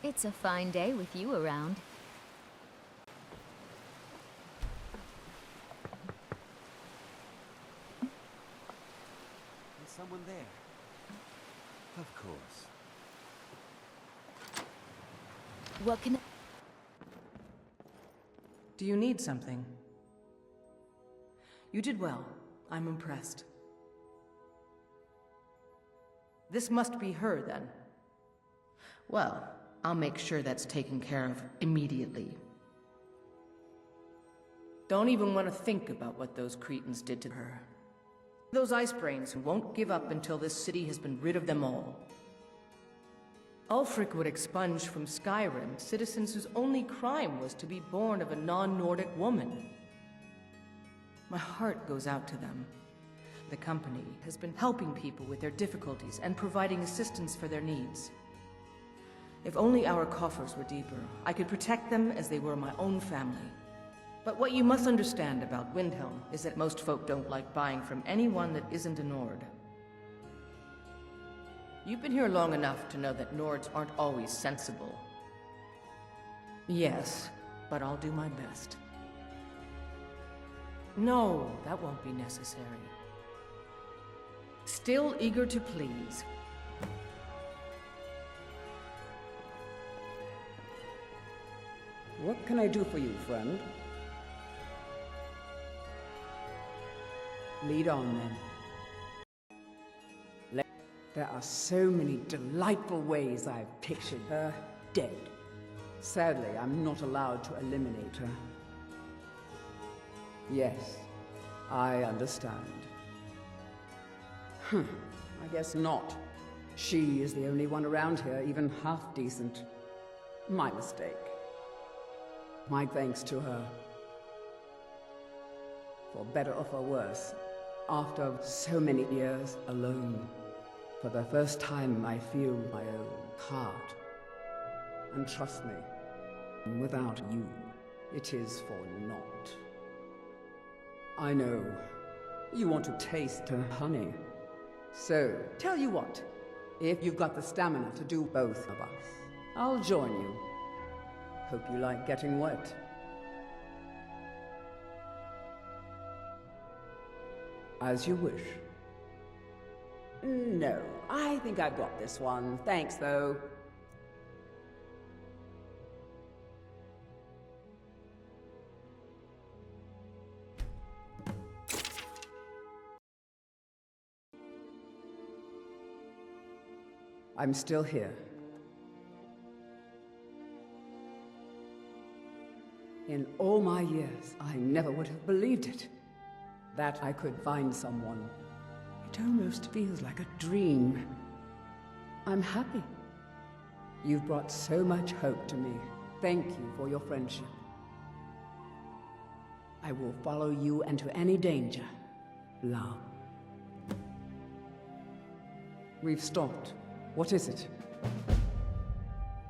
It's a fine day with you around. There's someone there. Of course. What can Do you need something? You did well. I'm impressed. This must be her, then. Well, I'll make sure that's taken care of immediately. Don't even want to think about what those cretins did to her. Those ice brains won't give up until this city has been rid of them all. Ulfric would expunge from Skyrim citizens whose only crime was to be born of a non-Nordic woman. My heart goes out to them. The company has been helping people with their difficulties and providing assistance for their needs. If only our coffers were deeper, I could protect them as they were my own family. But what you must understand about Windhelm is that most folk don't like buying from anyone that isn't a Nord. You've been here long enough to know that Nords aren't always sensible. Yes, but I'll do my best. No, that won't be necessary. Still eager to please. What can I do for you, friend? Lead on, then. There are so many delightful ways I've pictured her dead. Sadly, I'm not allowed to eliminate her. Yes, I understand. I guess not. She is the only one around here even half decent. My mistake. My thanks to her. For better or for worse, after so many years alone, for the first time I feel my own heart. And trust me, without you, it is for naught. I know, you want to taste her honey. So, tell you what, if you've got the stamina to do both of us, I'll join you. Hope you like getting wet. As you wish. No, I think I've got this one. Thanks, though. I'm still here. In all my years, I never would have believed it. That I could find someone. It almost feels like a dream. I'm happy. You've brought so much hope to me. Thank you for your friendship. I will follow you into any danger, love. We've stopped. What is it?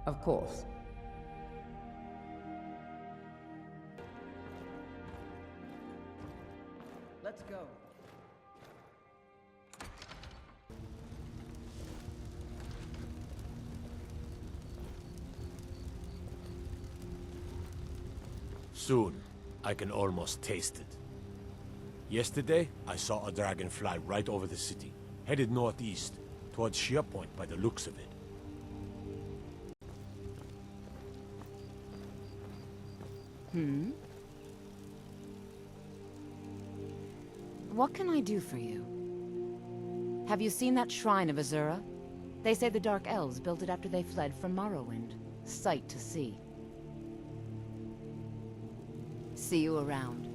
Of course. Let's go. Soon, I can almost taste it. Yesterday, I saw a dragon fly right over the city, headed northeast, towards Shearpoint by the looks of it. What can I do for you? Have you seen that shrine of Azura? They say the Dark Elves built it after they fled from Morrowind. Sight to see. See you around.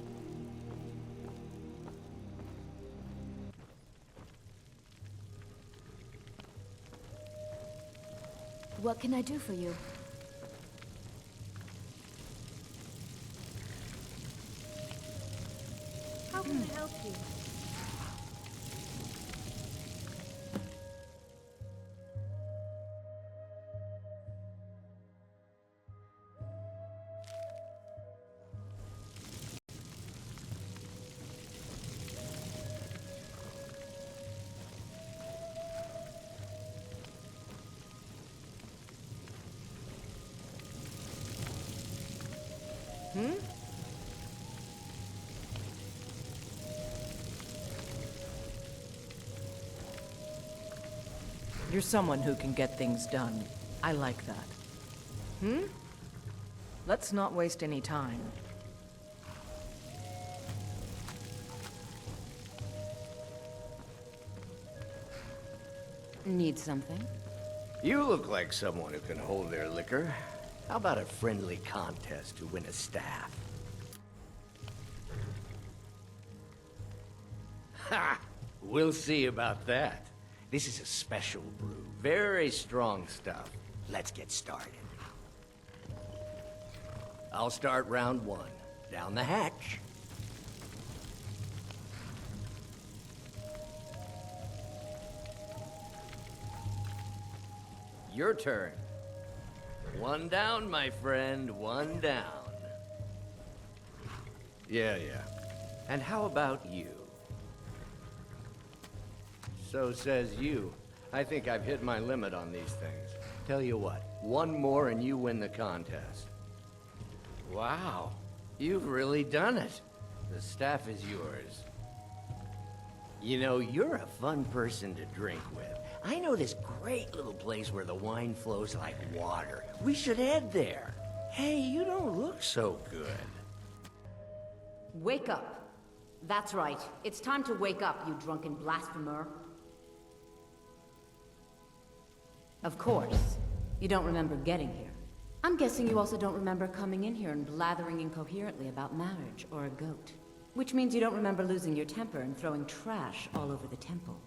What can I do for you? How can I help you? You're someone who can get things done. I like that. Let's not waste any time. Need something? You look like someone who can hold their liquor. How about a friendly contest to win a staff? Ha! We'll see about that. This is a special brew. Very strong stuff. Let's get started. I'll start round one. Down the hatch. Your turn. One down, my friend. One down. Yeah. And how about you? So says you. I think I've hit my limit on these things. Tell you what, one more and you win the contest. Wow, you've really done it. The staff is yours. You know, you're a fun person to drink with. I know this great little place where the wine flows like water. We should head there. Hey, you don't look so good. Wake up. That's right. It's time to wake up, you drunken blasphemer. Of course. You don't remember getting here. I'm guessing you also don't remember coming in here and blathering incoherently about marriage or a goat. Which means you don't remember losing your temper and throwing trash all over the temple.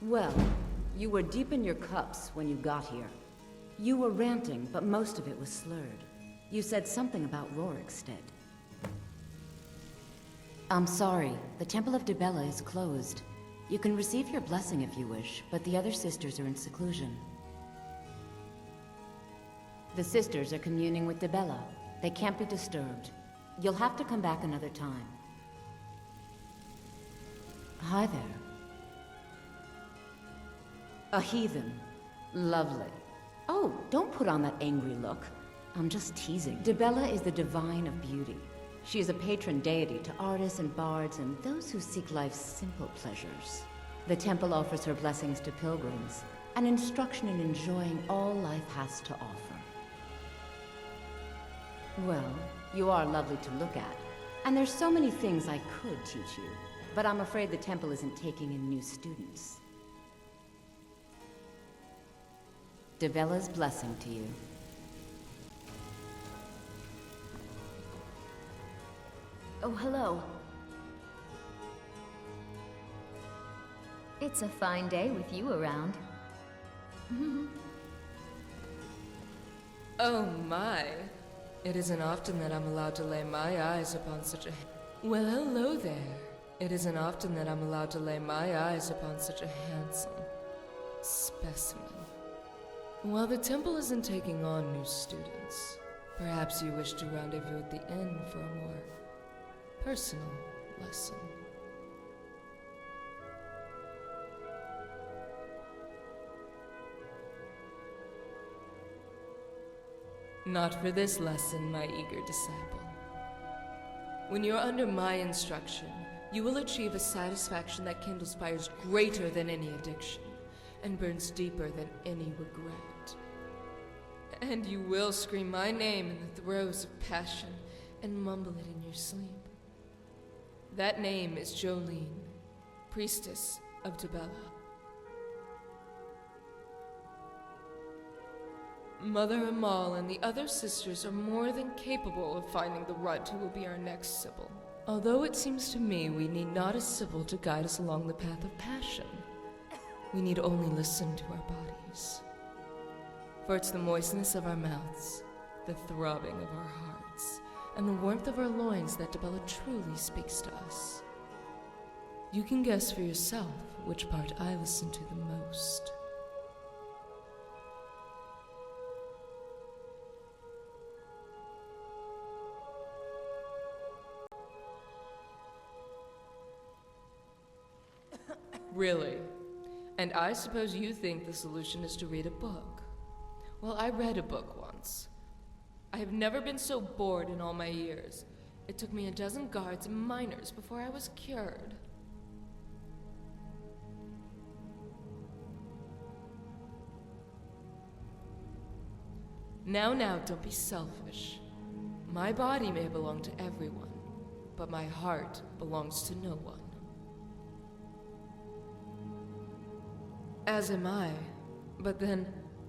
Well, you were deep in your cups when you got here. You were ranting, but most of it was slurred. You said something about Rorikstead. I'm sorry, the Temple of Dibella is closed. You can receive your blessing if you wish, but the other sisters are in seclusion. The sisters are communing with Dibella. They can't be disturbed. You'll have to come back another time. Hi there. A heathen. Lovely. Oh, don't put on that angry look. I'm just teasing. Dibella is the divine of beauty. She is a patron deity to artists and bards and those who seek life's simple pleasures. The temple offers her blessings to pilgrims, and instruction in enjoying all life has to offer. Well, you are lovely to look at, and there's so many things I could teach you, but I'm afraid the temple isn't taking in new students. Dibella's blessing to you. Oh, hello. It's a fine day with you around. Oh my. It isn't often that I'm allowed to lay my eyes upon such a... Well, hello there. It isn't often that I'm allowed to lay my eyes upon such a handsome specimen. While the temple isn't taking on new students, perhaps you wish to rendezvous at the inn for a more personal lesson. Not for this lesson, my eager disciple. When you're under my instruction, you will achieve a satisfaction that kindles fires greater than any addiction, and burns deeper than any regret. And you will scream my name in the throes of passion, and mumble it in your sleep. That name is Jolene, priestess of Dibella. Mother Amal and the other sisters are more than capable of finding the runt who will be our next Sibyl. Although it seems to me we need not a Sibyl to guide us along the path of passion. We need only listen to our bodies. For it's the moistness of our mouths, the throbbing of our hearts, and the warmth of our loins that Dibella truly speaks to us. You can guess for yourself which part I listen to the most. Really? And I suppose you think the solution is to read a book. Well, I read a book once. I have never been so bored in all my years. It took me a dozen guards and miners before I was cured. Now, don't be selfish. My body may belong to everyone, but my heart belongs to no one. As am I, but then,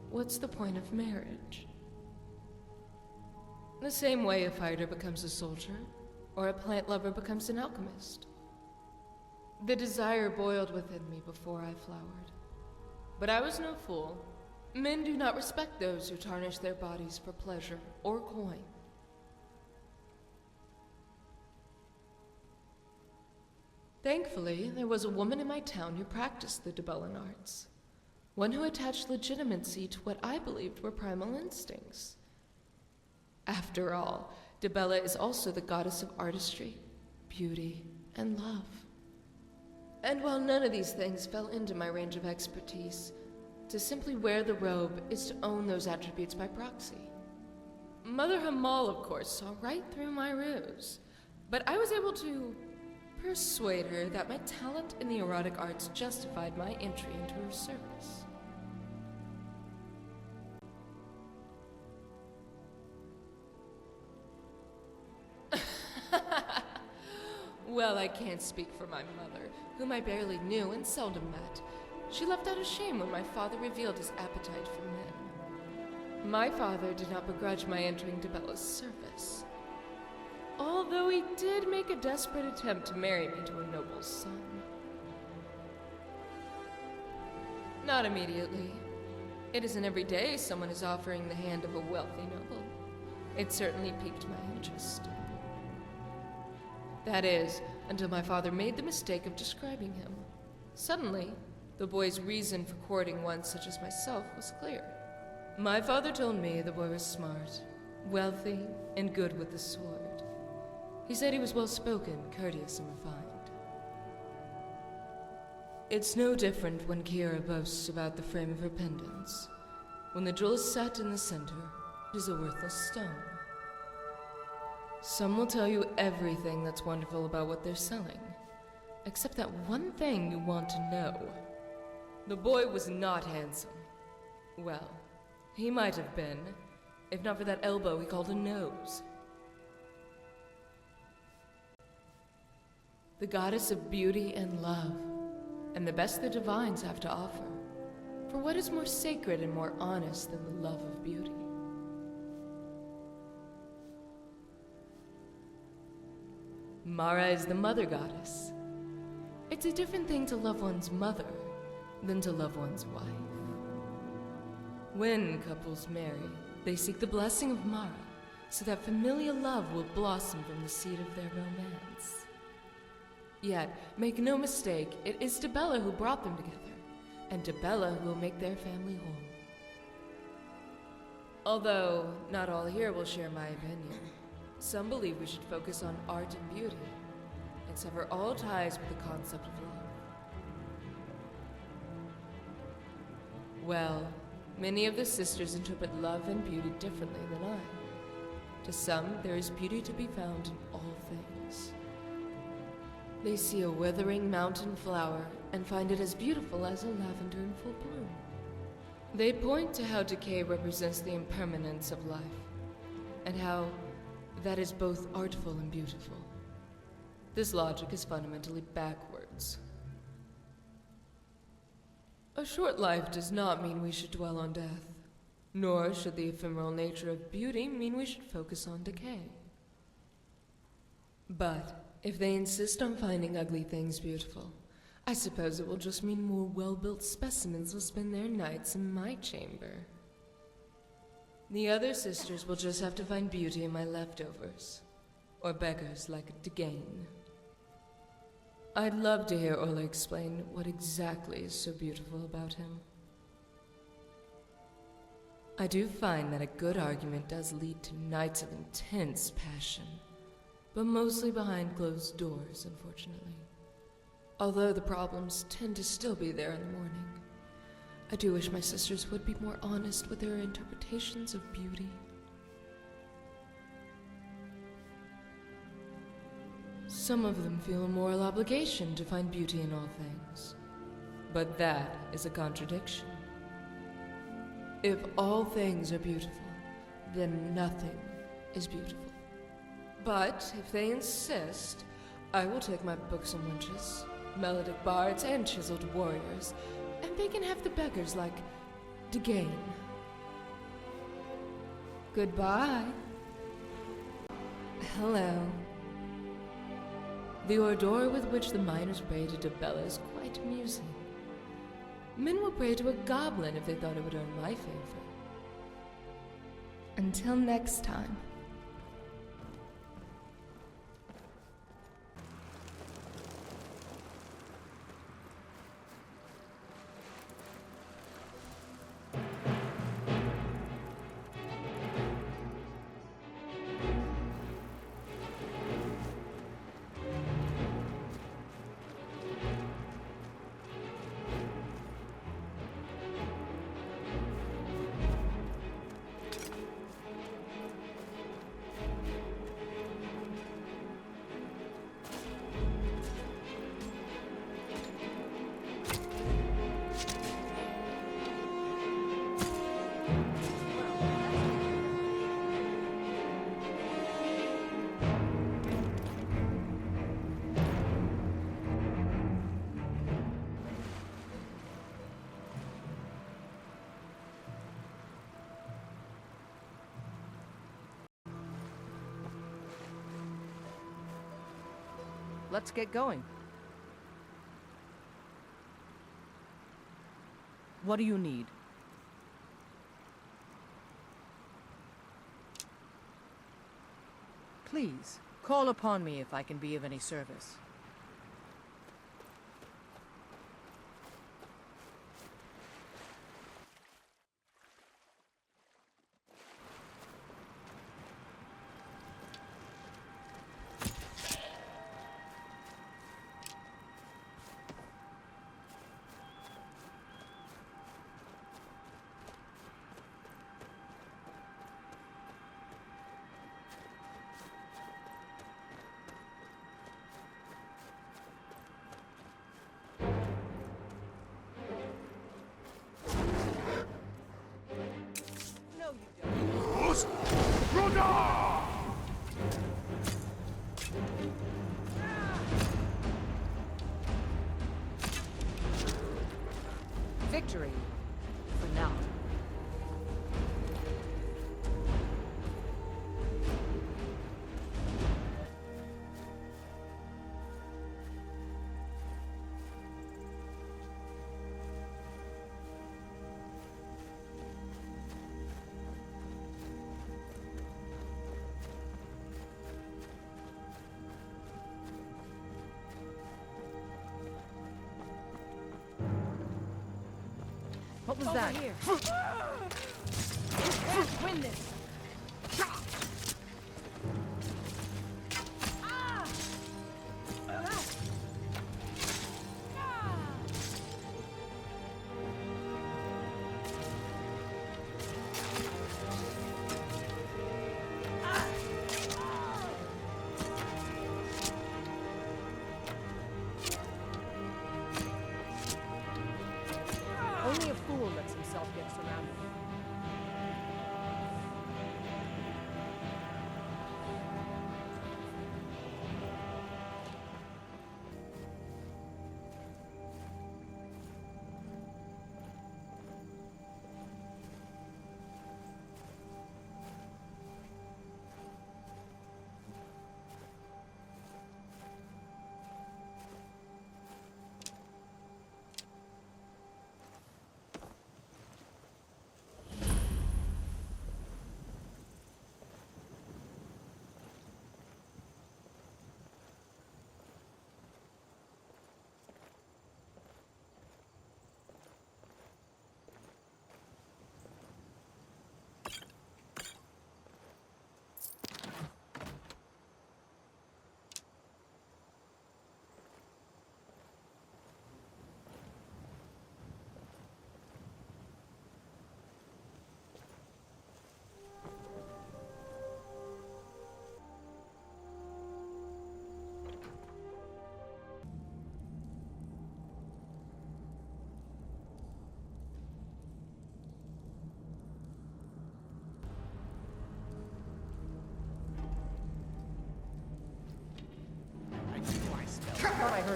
what's the point of marriage? The same way a fighter becomes a soldier, or a plant lover becomes an alchemist. The desire boiled within me before I flowered. But I was no fool. Men do not respect those who tarnish their bodies for pleasure or coin. Thankfully, there was a woman in my town who practiced the Dibellan arts. One who attached legitimacy to what I believed were primal instincts. After all, Dibella is also the goddess of artistry, beauty, and love. And while none of these things fell into my range of expertise, to simply wear the robe is to own those attributes by proxy. Mother Hamal, of course, saw right through my ruse, but I was able to persuade her that my talent in the erotic arts justified my entry into her service. Well, I can't speak for my mother, whom I barely knew and seldom met. She left out of shame when my father revealed his appetite for men. My father did not begrudge my entering Dibella's service, although he did make a desperate attempt to marry me to a noble's son. Not immediately. It isn't every day someone is offering the hand of a wealthy noble. It certainly piqued my interest. That is, until my father made the mistake of describing him. Suddenly, the boy's reason for courting one such as myself was clear. My father told me the boy was smart, wealthy, and good with the sword. He said he was well-spoken, courteous, and refined. It's no different when Kiera boasts about the frame of her pendants. When the jewel is set in the center, it is a worthless stone. Some will tell you everything that's wonderful about what they're selling, except that one thing you want to know. The boy was not handsome. Well, he might have been, if not for that elbow he called a nose. The goddess of beauty and love, and the best the divines have to offer. For what is more sacred and more honest than the love of beauty? Mara is the mother goddess. It's a different thing to love one's mother than to love one's wife. When couples marry, they seek the blessing of Mara, so that familial love will blossom from the seed of their romance. Yet, make no mistake, it is Dibella who brought them together, and Dibella who will make their family whole. Although, not all here will share my opinion. Some believe we should focus on art and beauty, and sever all ties with the concept of love. Well, many of the sisters interpret love and beauty differently than I. To some, there is beauty to be found in all things. They see a withering mountain flower and find it as beautiful as a lavender in full bloom. They point to how decay represents the impermanence of life, and how that is both artful and beautiful. This logic is fundamentally backwards. A short life does not mean we should dwell on death, nor should the ephemeral nature of beauty mean we should focus on decay. But if they insist on finding ugly things beautiful, I suppose it will just mean more well-built specimens will spend their nights in my chamber. The other sisters will just have to find beauty in my leftovers, or beggars like Dagain. I'd love to hear Ola explain what exactly is so beautiful about him. I do find that a good argument does lead to nights of intense passion, but mostly behind closed doors, unfortunately. Although the problems tend to still be there in the morning. I do wish my sisters would be more honest with their interpretations of beauty. Some of them feel a moral obligation to find beauty in all things. But that is a contradiction. If all things are beautiful, then nothing is beautiful. But if they insist, I will take my buxom wenches, melodic bards, and chiseled warriors, and they can have the beggars like Degain. Goodbye. Hello. The ardor with which the miners pray to Dibella is quite amusing. Men will pray to a goblin if they thought it would earn my favor. Until next time. Let's get going. What do you need? Please, call upon me if I can be of any service. Victory, for now. What was that? Here. Win this. Only a fool lets himself get surrounded.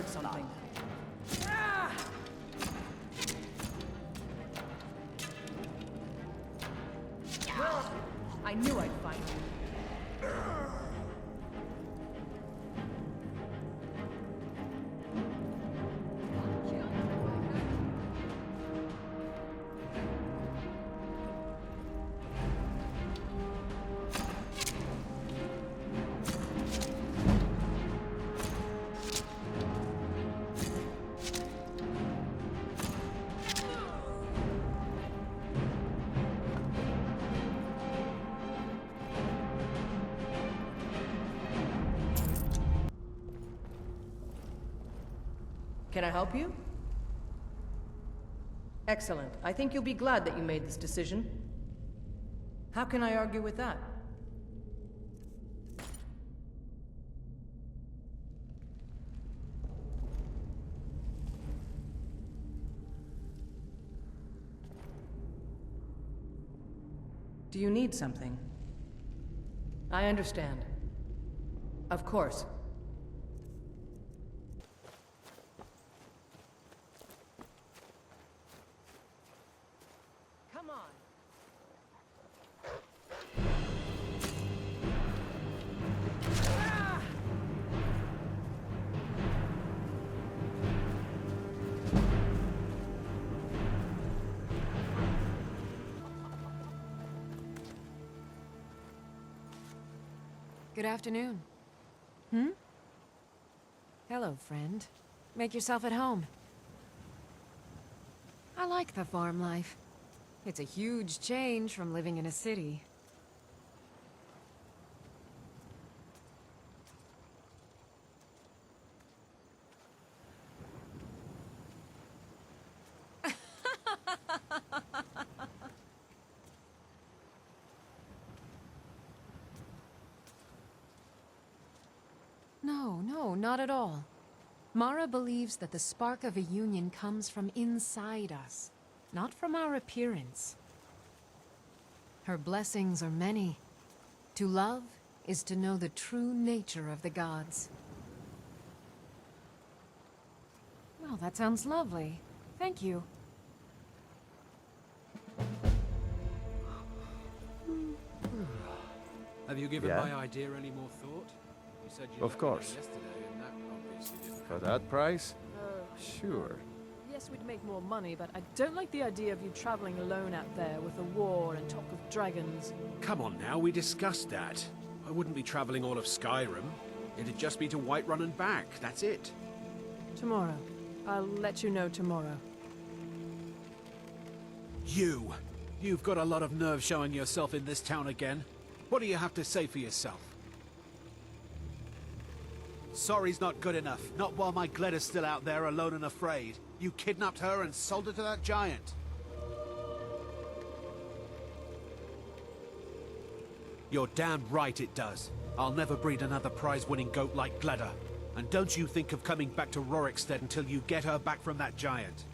heard something. I knew I'd find you. Can I help you? Excellent. I think you'll be glad that you made this decision. How can I argue with that? Do you need something? I understand. Of course. Come on. Good afternoon. Hello, friend. Make yourself at home. I like the farm life. It's a huge change from living in a city. No, not at all. Mara believes that the spark of a union comes from inside us, not from our appearance. Her blessings are many. To love is to know the true nature of the gods. Well, that sounds lovely. Thank you. Have you given Yeah? my idea any more thought? You said you Of let me know course. yesterday, and that obviously didn't For happen. that price? Sure. Yes, we'd make more money, but I don't like the idea of you traveling alone out there with a war and talk of dragons. Come on now, we discussed that. I wouldn't be traveling all of Skyrim. It'd just be to Whiterun and back, that's it. Tomorrow. I'll let you know tomorrow. You've got a lot of nerve showing yourself in this town again. What do you have to say for yourself? Sorry's not good enough. Not while my Gleda's still out there alone and afraid. You kidnapped her and sold her to that giant. You're damn right it does. I'll never breed another prize-winning goat like Gleda. And don't you think of coming back to Rorikstead until you get her back from that giant.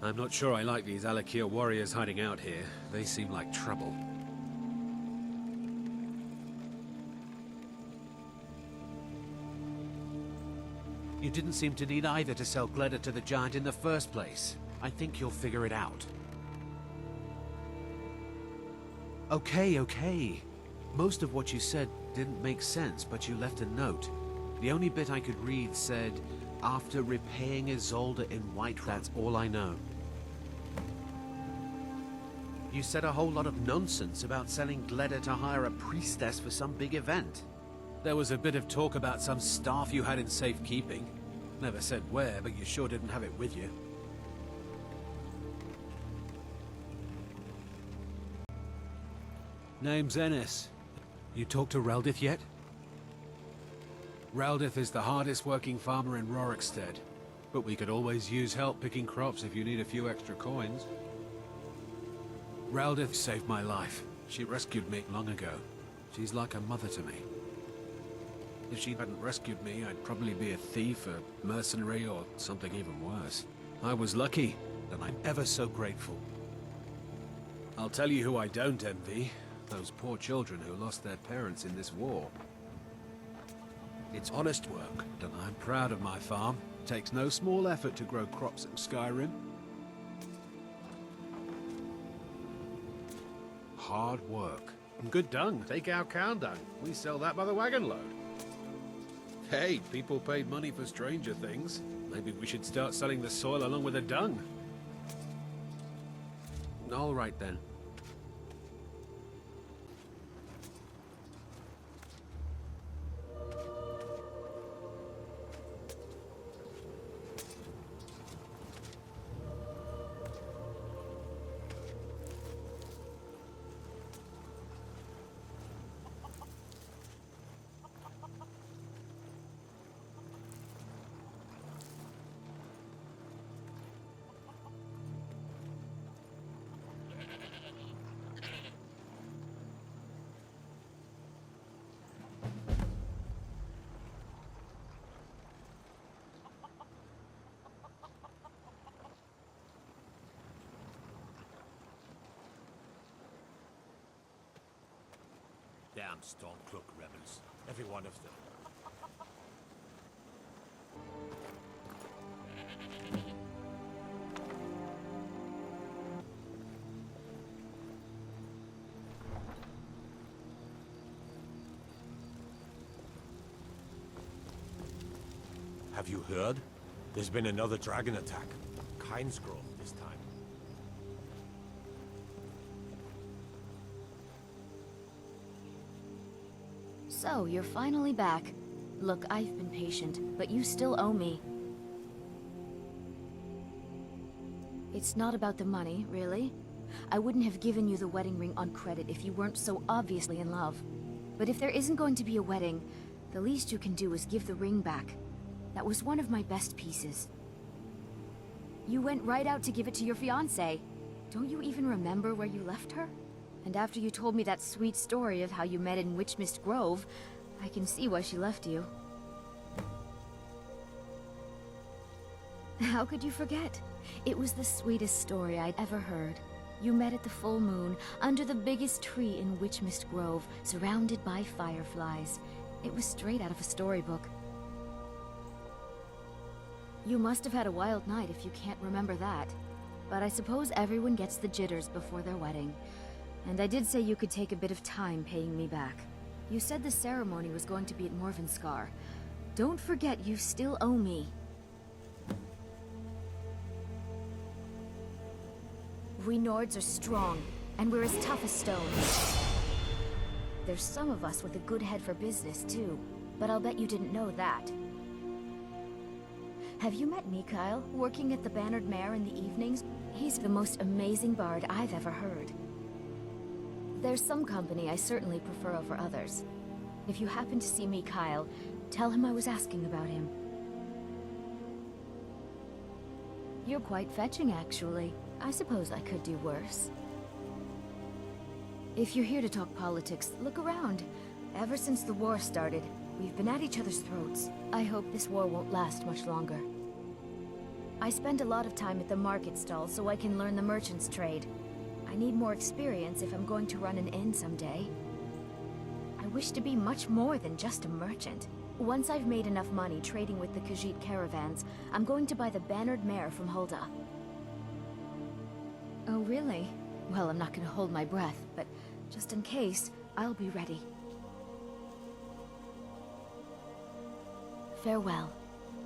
I'm not sure I like these Alakir warriors hiding out here. They seem like trouble. You didn't seem to need either to sell Gleda to the giant in the first place. I think you'll figure it out. Okay. Most of what you said didn't make sense, but you left a note. The only bit I could read said, after repaying Isolde in Whiterun. That's all I know. You said a whole lot of nonsense about selling Gleda to hire a priestess for some big event. There was a bit of talk about some staff you had in safekeeping. Never said where, but you sure didn't have it with you. Name's Ennis. You talked to Reldith yet? Reldith is the hardest working farmer in Rorikstead, but we could always use help picking crops if you need a few extra coins. Reldith saved my life. She rescued me long ago. She's like a mother to me. If she hadn't rescued me, I'd probably be a thief, a mercenary, or something even worse. I was lucky, and I'm ever so grateful. I'll tell you who I don't envy. Those poor children who lost their parents in this war. It's honest work, and I'm proud of my farm. Takes no small effort to grow crops in Skyrim. Hard work. And good dung. Take our cow dung. We sell that by the wagon load. Hey, people paid money for stranger things. Maybe we should start selling the soil along with the dung. All right then. Damn Stormcloak rebels. Every one of them. Have you heard? There's been another dragon attack. Kynesgrove this time. So, you're finally back. Look, I've been patient, but you still owe me. It's not about the money, really. I wouldn't have given you the wedding ring on credit if you weren't so obviously in love. But if there isn't going to be a wedding, the least you can do is give the ring back. That was one of my best pieces. You went right out to give it to your fiancé. Don't you even remember where you left her? And after you told me that sweet story of how you met in Witchmist Grove, I can see why she left you. How could you forget? It was the sweetest story I'd ever heard. You met at the full moon, under the biggest tree in Witchmist Grove, surrounded by fireflies. It was straight out of a storybook. You must have had a wild night if you can't remember that. But I suppose everyone gets the jitters before their wedding. And I did say you could take a bit of time paying me back. You said the ceremony was going to be at Morvenskar. Don't forget you still owe me. We Nords are strong, and we're as tough as stone. There's some of us with a good head for business, too. But I'll bet you didn't know that. Have you met Mikhail, working at the Bannered Mare in the evenings? He's the most amazing bard I've ever heard. There's some company I certainly prefer over others. If you happen to see Mikhail, tell him I was asking about him. You're quite fetching, actually. I suppose I could do worse. If you're here to talk politics, look around. Ever since the war started, we've been at each other's throats. I hope this war won't last much longer. I spend a lot of time at the market stall so I can learn the merchant's trade. I need more experience if I'm going to run an inn someday. I wish to be much more than just a merchant. Once I've made enough money trading with the Khajiit caravans, I'm going to buy the Bannered Mare from Hulda. Oh, really? Well, I'm not going to hold my breath, but just in case, I'll be ready. Farewell.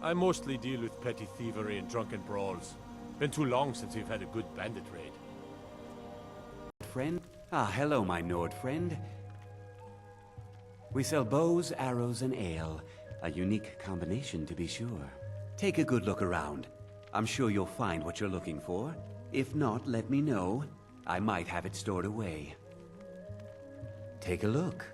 I mostly deal with petty thievery and drunken brawls. Been too long since we've had a good bandit raid. Friend? Ah, hello, my Nord friend. We sell bows, arrows, and ale. A unique combination, to be sure. Take a good look around. I'm sure you'll find what you're looking for. If not, let me know. I might have it stored away. Take a look.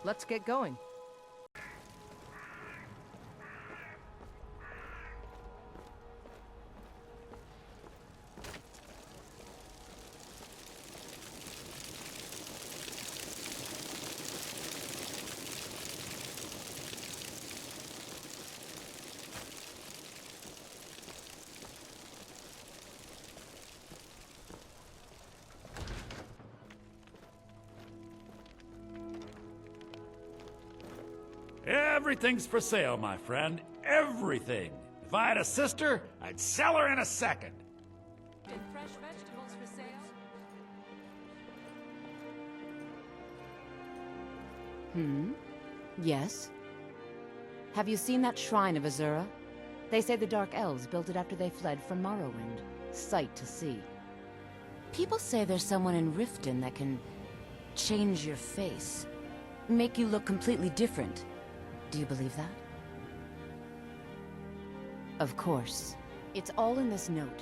Let's get going. Everything's for sale, my friend. Everything. If I had a sister, I'd sell her in a second. And fresh vegetables for sale? Yes? Have you seen that shrine of Azura? They say the Dark Elves built it after they fled from Morrowind. Sight to see. People say there's someone in Riften that can change your face. Make you look completely different. Do you believe that? Of course. It's all in this note.